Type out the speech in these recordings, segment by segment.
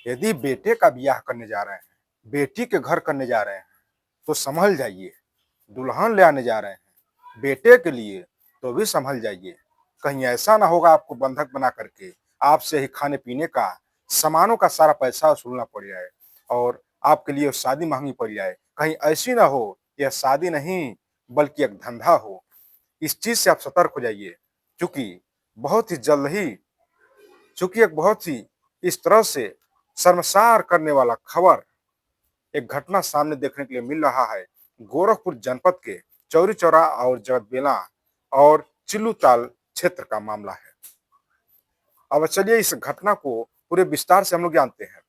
यदि बेटे का ब्याह करने जा रहे हैं, बेटी के घर करने जा रहे हैं, तो संभल जाइए। दुल्हन ले आने जा रहे हैं बेटे के लिए, तो भी संभल जाइए। कहीं ऐसा ना होगा आपको बंधक बना करके आपसे ही खाने पीने का, सामानों का सारा पैसा वसूलना पड़ जाए और आपके लिए शादी महंगी पड़ जाए। कहीं ऐसी ना हो यह शादी नहीं बल्कि एक धंधा हो। इस चीज से आप सतर्क हो जाइए, क्योंकि बहुत ही जल्द ही चूंकि एक बहुत ही इस तरह से शर्मसार करने वाला खबर, एक घटना सामने देखने के लिए मिल रहा है। गोरखपुर जनपद के चौरी चौरा और जगतबेला और चिल्लूताल क्षेत्र का मामला है। अब चलिए इस घटना को पूरे विस्तार से हम लोग जानते हैं।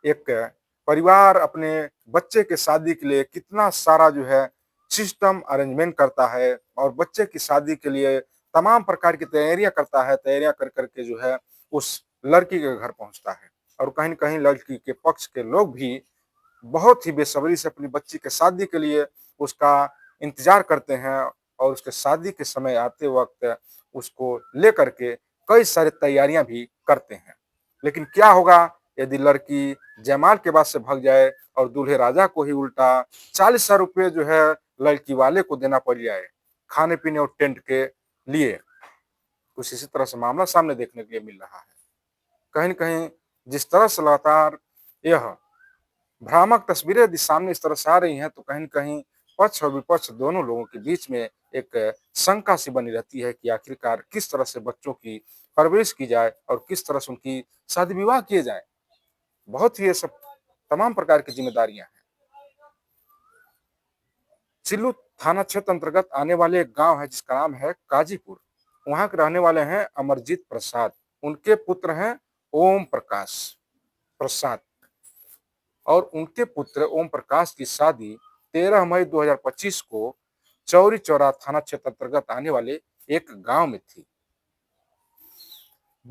एक परिवार अपने बच्चे के शादी के लिए कितना सारा जो है सिस्टम अरेंजमेंट करता है और बच्चे की शादी के लिए तमाम प्रकार की तैयारियां करता है। तैयारियां कर करके जो है उस लड़की के घर पहुंचता है और कहीं न कहीं लड़की के पक्ष के लोग भी बहुत ही बेसब्री से अपनी बच्ची के शादी के लिए उसका इंतजार करते हैं और उसके शादी के समय आते वक्त उसको लेकर के कई सारी तैयारियां भी करते हैं। लेकिन क्या होगा यदि लड़की जयमाल के बाद से भाग जाए और दूल्हे राजा को ही उल्टा 40,000 रुपये जो है लड़की वाले को देना पड़ जाए खाने पीने और टेंट के लिए। कुछ इसी तरह से मामला सामने देखने के लिए मिल रहा है। कहीं न कहीं जिस तरह से लगातार यह भ्रामक तस्वीरें यदि सामने इस तरह से आ रही हैं, तो कहीं न कहीं पक्ष और विपक्ष दोनों लोगों के बीच में एक शंका सी बनी रहती है कि आखिरकार किस तरह से बच्चों की परवरिश की जाए और किस तरह से उनकी शादी विवाह किए जाएँ। बहुत ही ये सब तमाम प्रकार की ज़िम्मेदारियाँ हैं। चिल्लू थाना क्षेत्र अंतर्गत आने वाले एक गाँव है जिसका नाम है काजीपुर। वहाँ के रहने वाले हैं अमरजीत प्रसाद। उनके पुत्र हैं ओम प्रकाश प्रसाद और उनके पुत्र ओम प्रकाश की शादी 13 मई 2025 को चौरी चौरा थाना क्षेत्र अंतर्गत आने वाले एक गांव में थी।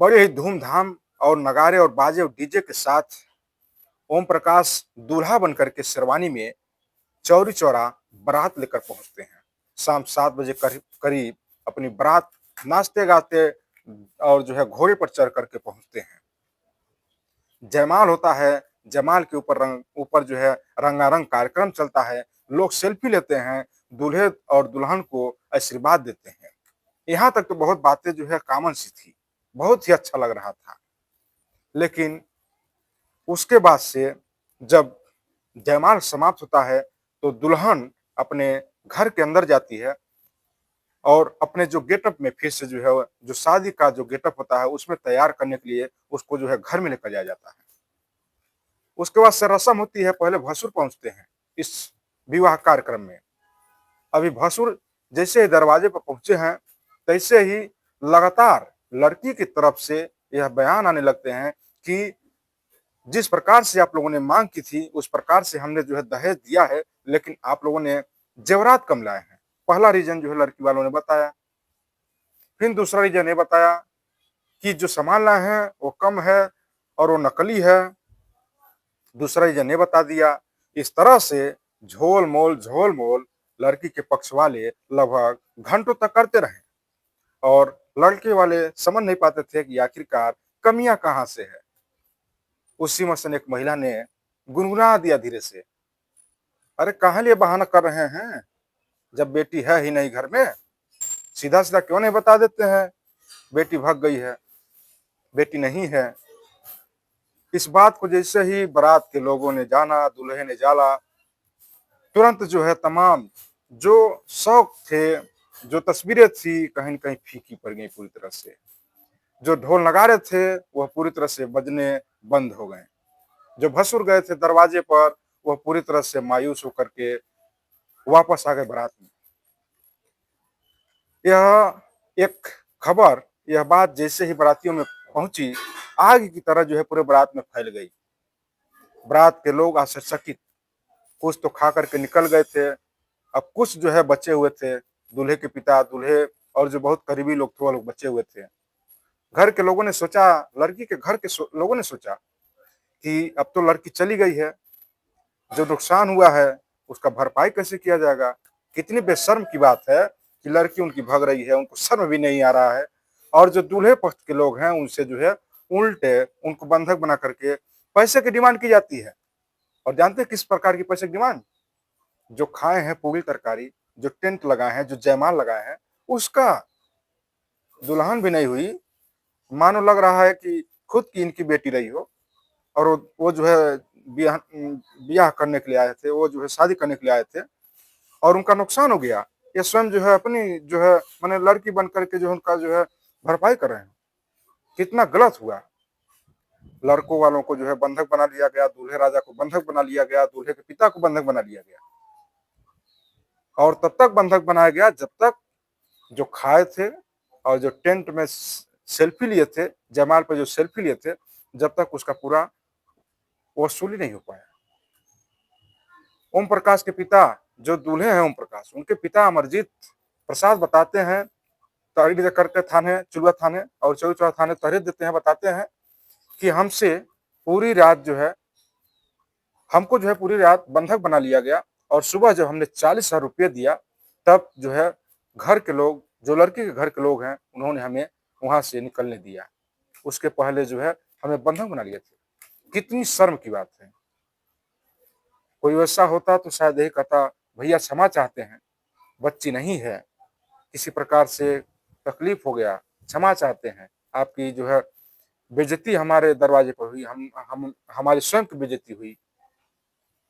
बड़े ही धूमधाम और नगाड़े और बाजे और डीजे के साथ ओम प्रकाश दूल्हा बनकर के शेरवानी में चौरी चौरा बारात लेकर पहुंचते हैं। शाम 7 बजे करीब करीब अपनी बारात नाचते गाते और जो है घोड़े पर चढ़ करके पहुंचते हैं। जयमाल होता है, जयमाल के ऊपर जो है रंगारंग कार्यक्रम चलता है। लोग सेल्फी लेते हैं, दूल्हे और दुल्हन को आशीर्वाद देते हैं। यहाँ तक तो बहुत बातें जो है कॉमन सी थी, बहुत ही अच्छा लग रहा था। लेकिन उसके बाद से जब जयमाल समाप्त होता है, तो दुल्हन अपने घर के अंदर जाती है और अपने जो गेटअप में फिर से जो है जो शादी का जो गेटअप होता है उसमें तैयार करने के लिए उसको जो है घर में लेकर जाया जाता है। उसके बाद से रस्म होती है, पहले भसुर पहुंचते हैं इस विवाह कार्यक्रम में। अभी भसुर जैसे ही दरवाजे पर पहुंचे हैं, तैसे ही लगातार लड़की की तरफ से यह बयान आने लगते हैं कि जिस प्रकार से आप लोगों ने मांग की थी उस प्रकार से हमने जो है दहेज दिया है, लेकिन आप लोगों ने जेवरात कम लाए हैं। पहला रीजन जो है लड़की वालों ने बताया। फिर दूसरा रीजन ये बताया कि जो सामान लाए हैं वो कम है और वो नकली है। दूसरा रीजन ये बता दिया। इस तरह से झोल मोल लड़की के पक्ष वाले लगभग घंटों तक करते रहे और लड़के वाले समझ नहीं पाते थे कि आखिरकार कमियां कहां से है। उसी में से एक महिला ने गुनगुना दिया धीरे से, अरे कहाँ लिए बहाना कर रहे हैं, जब बेटी है ही नहीं घर में, सीधा सीधा क्यों नहीं बता देते हैं बेटी भाग गई है, बेटी नहीं है। इस बात को जैसे ही बारात के लोगों ने जाना, दूल्हे ने जाना, तुरंत जो है तमाम जो शौक थे, जो तस्वीरें थी, कहीं न कहीं फीकी पड़ गई पूरी तरह से। जो ढोल नगाड़े थे वह पूरी तरह से बजने बंद हो गए। जो भसुर गए थे दरवाजे पर वह पूरी तरह से मायूस होकर के वापस आ गए बारात में। यह एक खबर, यह बात जैसे ही बारातियों में पहुंची, आग की तरह जो है पूरे बारात में फैल गई। बारात के लोग आश्चर्यचकित, कुछ तो खा करके निकल गए थे, अब कुछ जो है बचे हुए थे। दूल्हे के पिता, दूल्हे और जो बहुत करीबी लोग थे वो लोग बचे हुए थे। घर के लोगों ने सोचा, लड़की के घर के लोगों ने सोचा कि अब तो लड़की चली गई है, जो नुकसान हुआ है उसका भरपाई कैसे किया जाएगा। कितनी बेशर्म की बात है कि लड़की उनकी भाग रही है, उनको शर्म भी नहीं आ रहा है और जो दूल्हे पक्ष के लोग हैं उनसे जो है उल्टे उनको बंधक बना करके पैसे की डिमांड की जाती है। और जानते हैं किस प्रकार की पैसे की डिमांड? जो खाए हैं पूरी तरकारी, जो टेंट लगाए हैं, जो जयमाल लगाए हैं, उसका। दुल्हन भी नहीं हुई, मानो लग रहा है कि खुद की इनकी बेटी रही हो। और वो जो है ब्याह करने के लिए आए थे, वो जो है शादी करने के लिए आए थे, और उनका नुकसान हो गया। ये स्वयं जो है अपनी जो है माने लड़की बन करके जो है उनका जो है भरपाई कर रहे हैं। कितना गलत हुआ। लड़कों वालों को जो है बंधक बना लिया गया, दूल्हे राजा को बंधक बना लिया गया, दूल्हे के पिता को बंधक बना लिया गया। और तब तक बंधक बनाया गया जब तक जो खाए थे और जो टेंट में सेल्फी लिए थे, जयमाल पे जो सेल्फी लिए थे, जब तक उसका पूरा वसूली नहीं हो पाया। ओम प्रकाश के पिता जो दूल्हे हैं ओम प्रकाश, उनके पिता अमरजीत प्रसाद बताते हैं, तहरीर करके थाने चिल्वा थाने और चौचौरा थाने तहरीर देते हैं, बताते हैं कि हमसे पूरी रात जो है हमको जो है पूरी रात बंधक बना लिया गया, और सुबह जब हमने 40,000 रुपये दिया, तब जो है घर के लोग, जो लड़की के घर के लोग हैं, उन्होंने हमें वहां से निकलने दिया। उसके पहले जो है हमें बंधक बना लिए थे। कितनी शर्म की बात है। कोई वैसा होता तो शायद यही कहता, भैया क्षमा चाहते हैं, बच्ची नहीं है, किसी प्रकार से तकलीफ हो गया, क्षमा चाहते हैं, आपकी जो है बेइज्जती हमारे दरवाजे पर हुई, हम हमारी स्वयं की बेइज्जती हुई।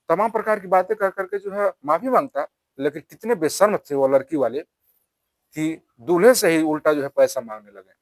तमाम प्रकार की बातें कर करके जो है माफी मांगता। लेकिन कितने बेशर्म थे वो लड़की वाले कि दूल्हे से ही उल्टा जो है पैसा मांगने लगे।